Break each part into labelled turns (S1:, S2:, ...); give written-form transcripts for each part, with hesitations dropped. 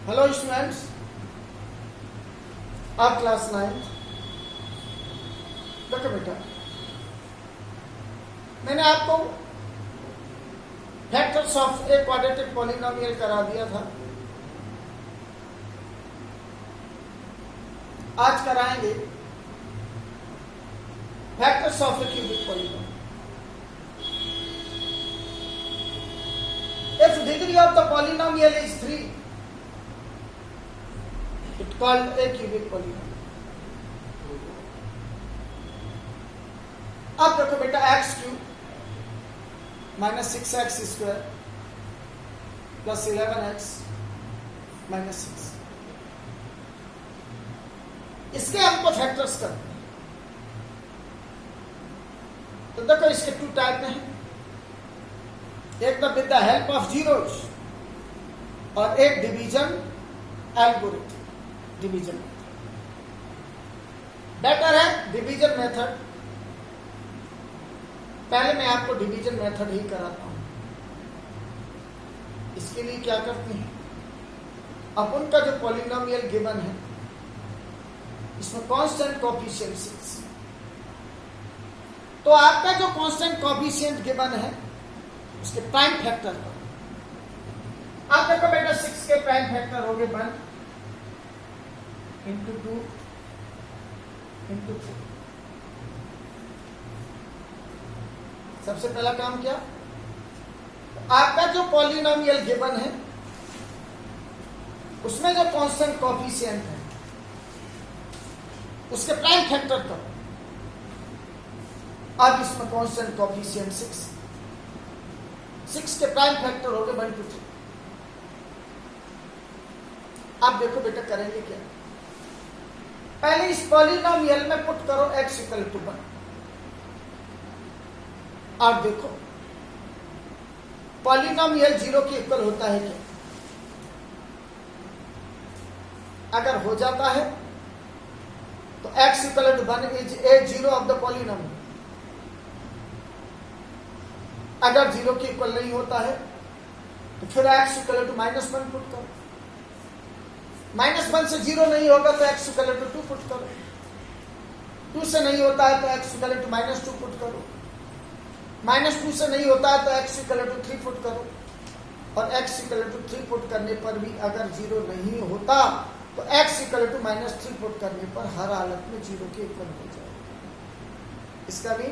S1: Hello students, आप class 9। देखो बेटा, मैंने आपको factors of a quadratic polynomial करा दिया था। आज कराएंगे factors of A cubic polynomial. If degree of the polynomial is 3, it called a cubic polynomial. अब देखो बेटा, x cube minus 6x square plus 11x minus 6, इसके हमको फैक्टर्स करते हैं। तो देखो, इसके टू टाइप में है, एक तो with the help of zeros और एक डिवीजन एल्गोरिथम। डिवीजन बेटर है डिवीजन मेथड। पहले मैं आपको डिवीजन मेथड ही कराता हूं। इसके लिए क्या करते हैं, अपन का जो पॉलिनोमियल गिवन है इसमें कांस्टेंट कोएफिशिएंट्स, तो आपका जो कांस्टेंट कोएफिशिएंट गिवन है उसके प्राइम फैक्टर करो। आप देखो बेटा, 6 के प्राइम फैक्टर हो गए 1 इंटू 2 इंटू 3। सबसे पहला काम क्या, आपका जो पॉलिनोमियल गिवन है उसमें जो कांस्टेंट कोएफिशिएंट है उसके प्राइम फैक्टर करो। अब इसमें कांस्टेंट कोएफिशिएंट 6 के प्राइम फैक्टर हो गए 1 2 3। आप देखो बेटा, करेंगे क्या, पहले इस पॉलिनोमियल में पुट करो x इक्वल टू 1। और देखो पॉलिनोमियल 0 के इक्वल होता है क्या? अगर हो जाता है तो x equal to 1 is a zero of the polynomial. अगर 0 के इक्वल नहीं होता है तो फिर x इक्वल टू -1 पुट करो। -1 से 0 नहीं होगा तो x इक्वल टू 2 पुट करो। 2 से नहीं होता है तो x इक्वल टू -2 पुट करो। -2 से नहीं होता है तो x इक्वल टू 3 पुट करो। और x इक्वल टू 3 पुट करने पर भी अगर 0 नहीं होता तो x इक्वल टू -3 पुट करने पर हर हालत में 0 के इक्वल हो जाएगा। इसका भी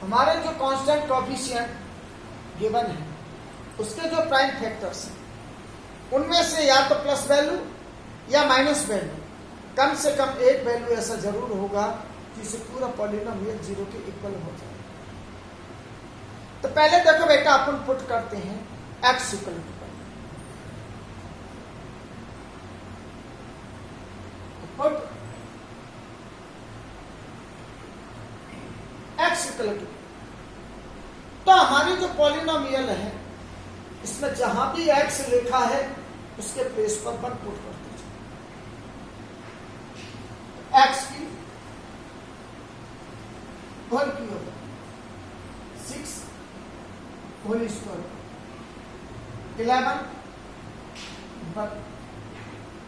S1: हमारे जो कांस्टेंट कोएफिशिएंट गिवन है उसके जो प्राइम फैक्टर्स हैं उनमें से या तो प्लस वैल्यू या माइनस वैल्यू, कम से कम एक वैल्यू ऐसा जरूर होगा जिससे पूरा पॉलिनोमियल 0 के इक्वल हो जाए। तो पहले देखो बेटा, अपन पुट करते हैं x equal to 1। Put x equal to, तो हमारी जो पॉलिनोमियल है इसमें जहां भी x लिखा है उसके प्लेस पर 1 पुट कर दीजिए। x की होल की होगा 6 होल स्क्वायर 11 1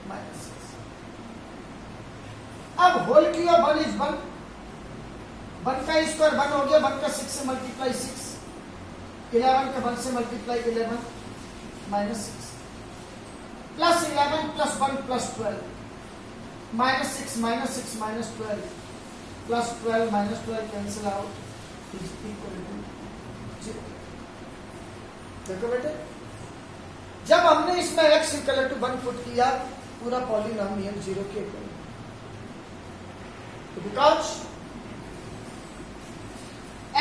S1: माइनस 6। अब होल की 1 इज 1, 1 का स्क्वायर 1 हो गया, 1 का 6 से मल्टीप्लाई 6, 11 का 1 से multiply 11 minus 6, plus 11 plus 1 plus 12, minus 6 minus 12, plus 12 minus 12 cancel out is equal to 0। देखो बेटे, जब हमने इसमें x इक्वल टू 1 पुट किया पूरा पॉलिनोमियल 0 के equal, because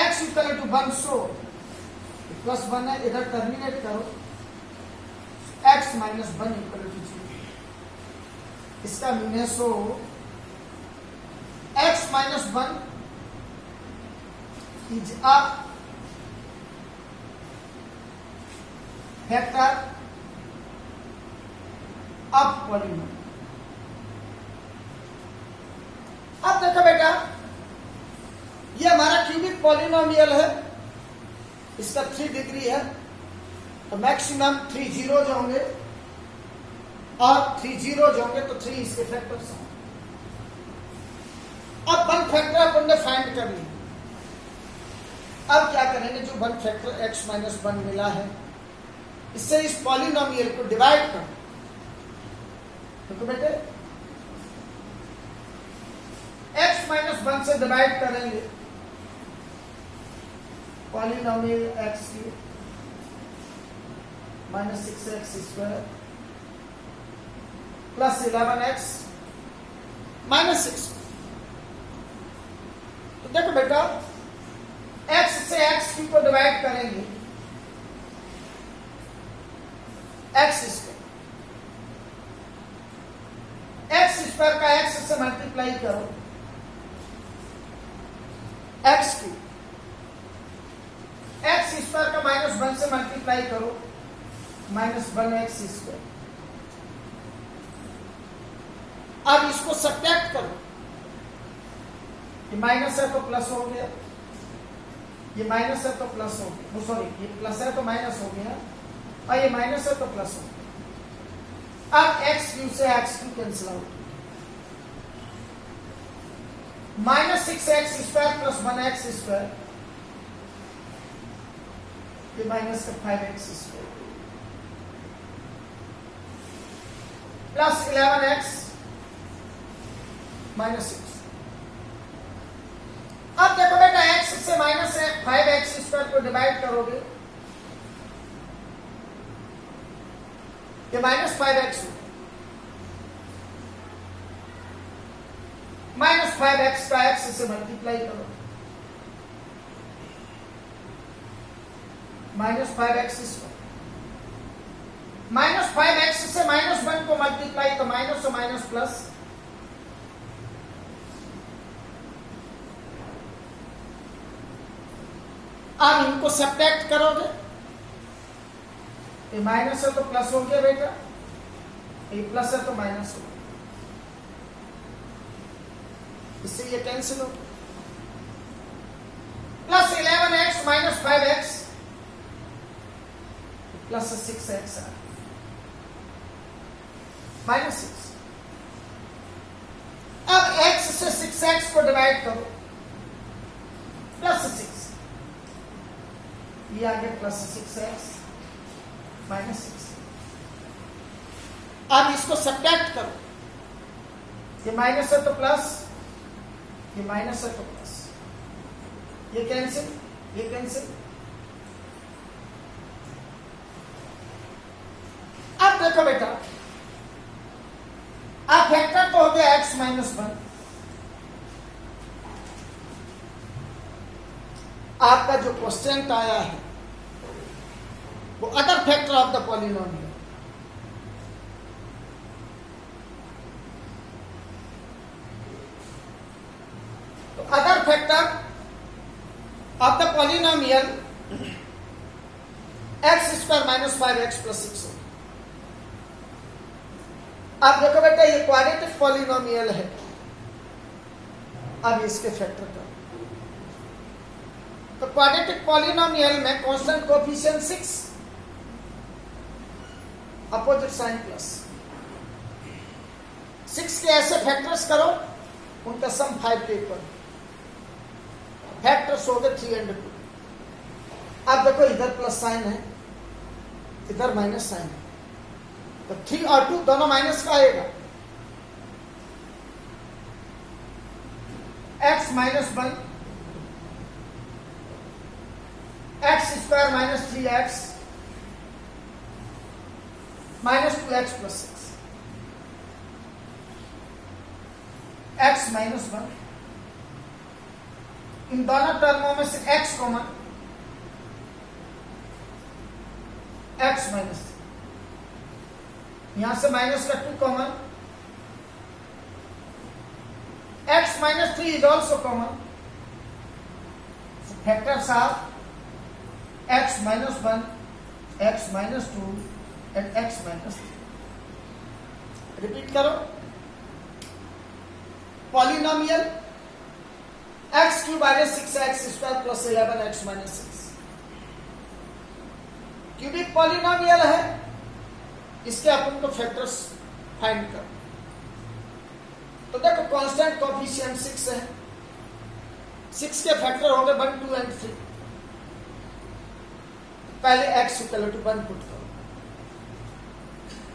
S1: x equal to 1 so plus 1 है, इधर टर्मिनेट करो, x माइनस 1 इक्वल टू 0। इसका मीन है सो x minus 1 is a factor of polynomial. अब देखो बेटा, ये हमारा क्यूबिक पॉलिनोमियल है, इसका 3 डिग्री है, तो मैक्सिमम 3 जीरोज होंगे और 3 जीरोज होंगे तो 3 इसके फैक्टर्स होंगे। अब वन फैक्टर अपन ने फाइंड कर लिया। अब क्या करेंगे, जो वन फैक्टर x माइनस 1 मिला है इससे इस पॉलिनोमियल को डिवाइड करो। देखो बेटे, x माइनस 1 से डिवाइड करेंगे पॉलिनोमियल x की minus 6x square plus 11x minus 6। तो देखो बेटा, x से x क्यूब को डिवाइड करेंगे x स्क्वायर, x स्क्वायर का x से मल्टीप्लाई करो x क्यूब, x स्क्वायर का माइनस 1 से मल्टीप्लाई करो माइनस 1x स्क्वायर। अब इसको सब्ट्रैक्ट करो, ये माइनस है तो प्लस हो गया, ये माइनस है तो प्लस हो गया, सॉरी ये प्लस है तो माइनस हो गया, और ये माइनस है तो प्लस हो गया। अब x क्यूब से x cube cancel out, minus 6x square plus 1x square, ये माइनस का 5x square plus 11x minus 6। अब देखो बेटा, x से माइनस 5x स्क्वायर को डिवाइड करोगे, ये माइनस 5x माइनस 5x का x से मल्टीप्लाई करो, minus 5x square, minus 5x से माइनस 1 को मल्टीप्लाई तो माइनस और माइनस प्लस, अब इनको सब्ट्रैक्ट करोगे, ये माइनस है तो प्लस हो गया बेटा, ये प्लस है तो माइनस हो गया, इससे ये कैंसिल हो, plus 11x minus 5x plus 6x minus 6। अब x से 6x को डिवाइड करो, प्लस 6, ये आ गया प्लस 6x माइनस 6। अब इसको सब्ट्रैक्ट करो, ये माइनस है तो प्लस, ये माइनस है तो प्लस, ये कैंसिल, ये कैंसिल। अब देखो बेटा, अब फैक्टर तो हो गया x माइनस 1, आपका जो क्वेश्चन आया है वो other factor of the polynomial. तो other factor of the polynomial x square minus 5x plus 6। अब देखो बेटा, ये क्वाड्रेटिक पॉलिनोमियल है, अब इसके फैक्टर करो। तो क्वाड्रेटिक पॉलिनोमियल में constant coefficient 6, opposite sign plus 6 के ऐसे फैक्टर्स करो उनका सम 5 के इक्वल, फैक्टर्स हो गए 3 और 2। अब देखो, इधर प्लस साइन है, इधर माइनस साइन है, तो 3 और 2 दोनों माइनस का आएगा, x minus 1 x square minus 3x minus 2x plus 6, x minus 1, इन दोनों टर्मों में से x कॉमन, x माइनस, यहां से माइनस का 2 common, x minus 3 is also common, factors are x minus 1, x minus 2 and x minus 3। Repeat करो, polynomial x cube आ गया 6x square plus 11x minus 6, cubic polynomial है, इसके अपन को factors find करो। तो देखो कांस्टेंट कोएफिशिएंट 6 है, 6 के फैक्टर होंगे 1, 2 एंड 3। पहले x इक्वल टू 1 पुट करो।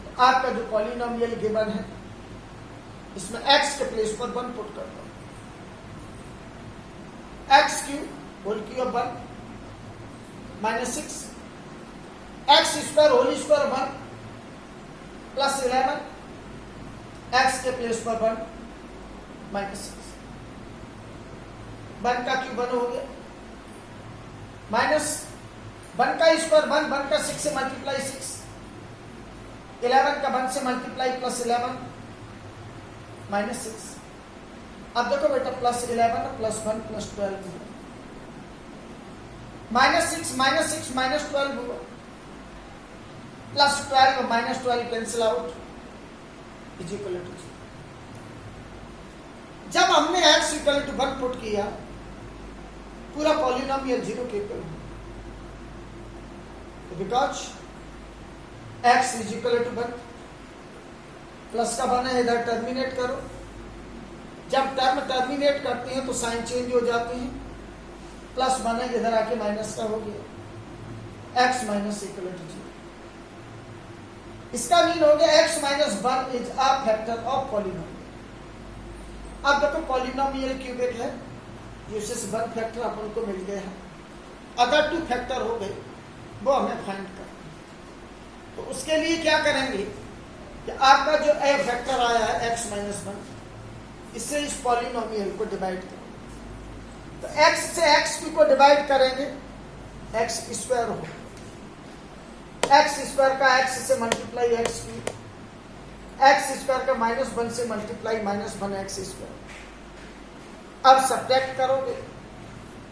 S1: तो आपका जो पॉलिनोमियल गिवन है इसमें x के प्लेस पर 1 पुट कर दो। x cube whole cube 1 minus 6, x square whole square 1 plus 11, x के प्लेस पर 1 माइनस 6, 1 का क्यूब 1 हो गया, माइनस 1 का स्क्वायर 1, 1 का 6 से मल्टीप्लाई 6, 11 का 1 से मल्टीप्लाई प्लस 11 माइनस 6। अब देखो बेटा प्लस 11 प्लस 1 प्लस 12 हुआ, माइनस 6 माइनस 12 हुआ, plus 12 minus 12 cancel out is equal to 0। जब हमने x इक्वल टू 1 पुट किया पूरा पॉलिनोमियल 0 के इक्वल हुआ, because x is equal to 1, plus का बना है इधर टर्मिनेट करो, जब टर्म टर्मिनेट करते हैं तो साइन चेंज हो जाते हैं, प्लस बना इधर आके माइनस का हो गया, x माइनस इक्वल टू 0। इसका मीन हो गया x minus 1 is a factor of polynomial. अब देखो पॉलिनोमियल क्यूबिक है, जिससे 1 फैक्टर अपन को मिल गया है, अदर 2 फैक्टर हो गए वो हमें फाइंड करना है। तो उसके लिए क्या करेंगे कि आपका जो a फैक्टर आया है x माइनस 1, इससे इस पॉलिनोमियल को डिवाइड करेंगे। तो x से x को डिवाइड करेंगे, x स्क्वायर हो, x स्क्वायर का x से multiply x cube, x square का माइनस 1 से मल्टीप्लाई माइनस 1x स्क्वायर। अब सब्ट्रैक्ट करोगे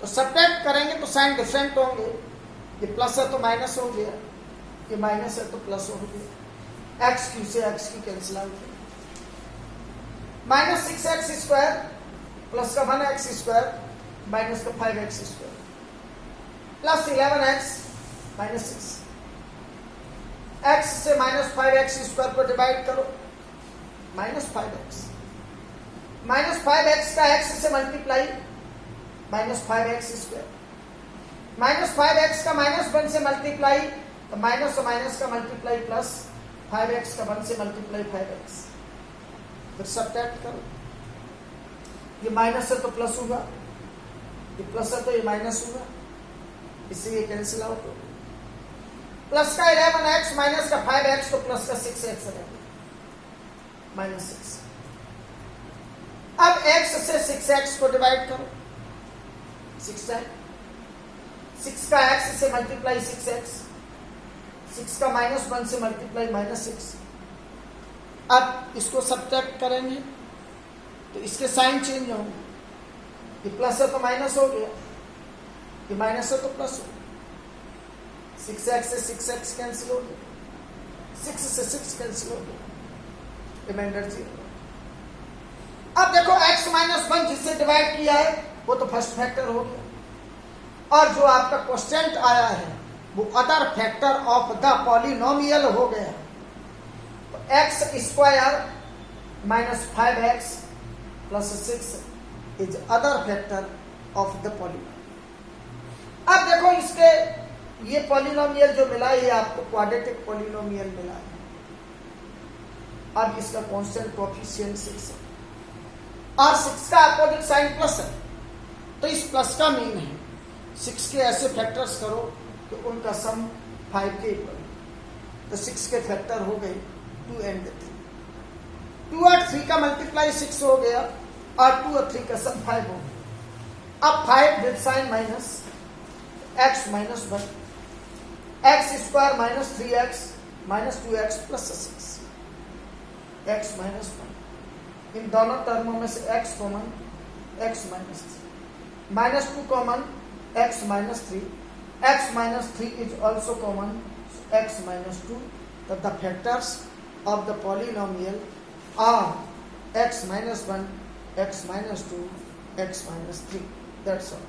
S1: तो सब्ट्रैक्ट करेंगे तो साइन डिफरेंट होंगे, ये प्लस है तो माइनस हो गया, ये माइनस है तो प्लस हो गया, x क्यूब से x की कैंसिल आउट हो, माइनस 6x स्क्वायर प्लस का 1x स्क्वायर माइनस का 5x square plus 11x minus 6, x से माइनस 5x स्क्वायर को डिवाइड करो, माइनस 5x, माइनस 5x का x से multiply minus 5x square, minus 5x का माइनस 1 से मल्टीप्लाई तो माइनस और माइनस का मल्टीप्लाई प्लस 5x का 1 से मल्टीप्लाई 5x, फिर सब्ट्रैक्ट करो, ये माइनस है तो प्लस होगा, ये प्लस है तो ये माइनस होगा, इससे ये कैंसिल आउट होगा, प्लस का 11x माइनस का 5x तो प्लस का 6x रहेगा, माइनस 6। अब x से 6x को डिवाइड करो, 6 टाइम, 6 का x से मल्टीप्लाई 6x, 6 का माइनस 1 से मल्टीप्लाई माइनस 6। अब इसको सब्ट्रैक्ट करेंगे तो इसके साइन चेंज होंगे, ये प्लस है तो माइनस हो गया, ये माइनस है तो प्लस हो गया, 6x से 6x कैंसिल हो गया, 6 से 6 कैंसिल हो गया, रिमाइंडर 0। अब देखो x माइनस 1 जिससे डिवाइड किया है वो तो फर्स्ट फैक्टर हो गया, और जो आपका क्वोशिएंट आया है वो other factor of the polynomial हो गया। तो x square minus 5x plus 6 is other factor of the polynomial. अब देखो इसके ये पॉलिनोमियल जो मिला है ये आपको क्वाड्रेटिक पॉलिनोमियल मिला है, अब इसका कांस्टेंट कोएफिशिएंट 6 है और 6 का अपोजिट साइन प्लस है, तो इस प्लस का मीन है 6 के ऐसे फैक्टर्स करो तो उनका सम 5 के इक्वल, तो 6 के फैक्टर हो गए 2 एंड 3, 2 और 3 का मल्टीप्लाई 6 हो गया और 2 और 3 का सम 5 हो गया। अब 5 with sign minus x minus 1, x square minus 3x minus 2x plus 6, x minus 1, इन दोनों टर्मों में से x common, x minus 3, minus 2 common, x minus 3, x minus 3 is also common, so x minus 2, that the factors of the polynomial are x minus 1, x minus 2, x minus 3. That's all.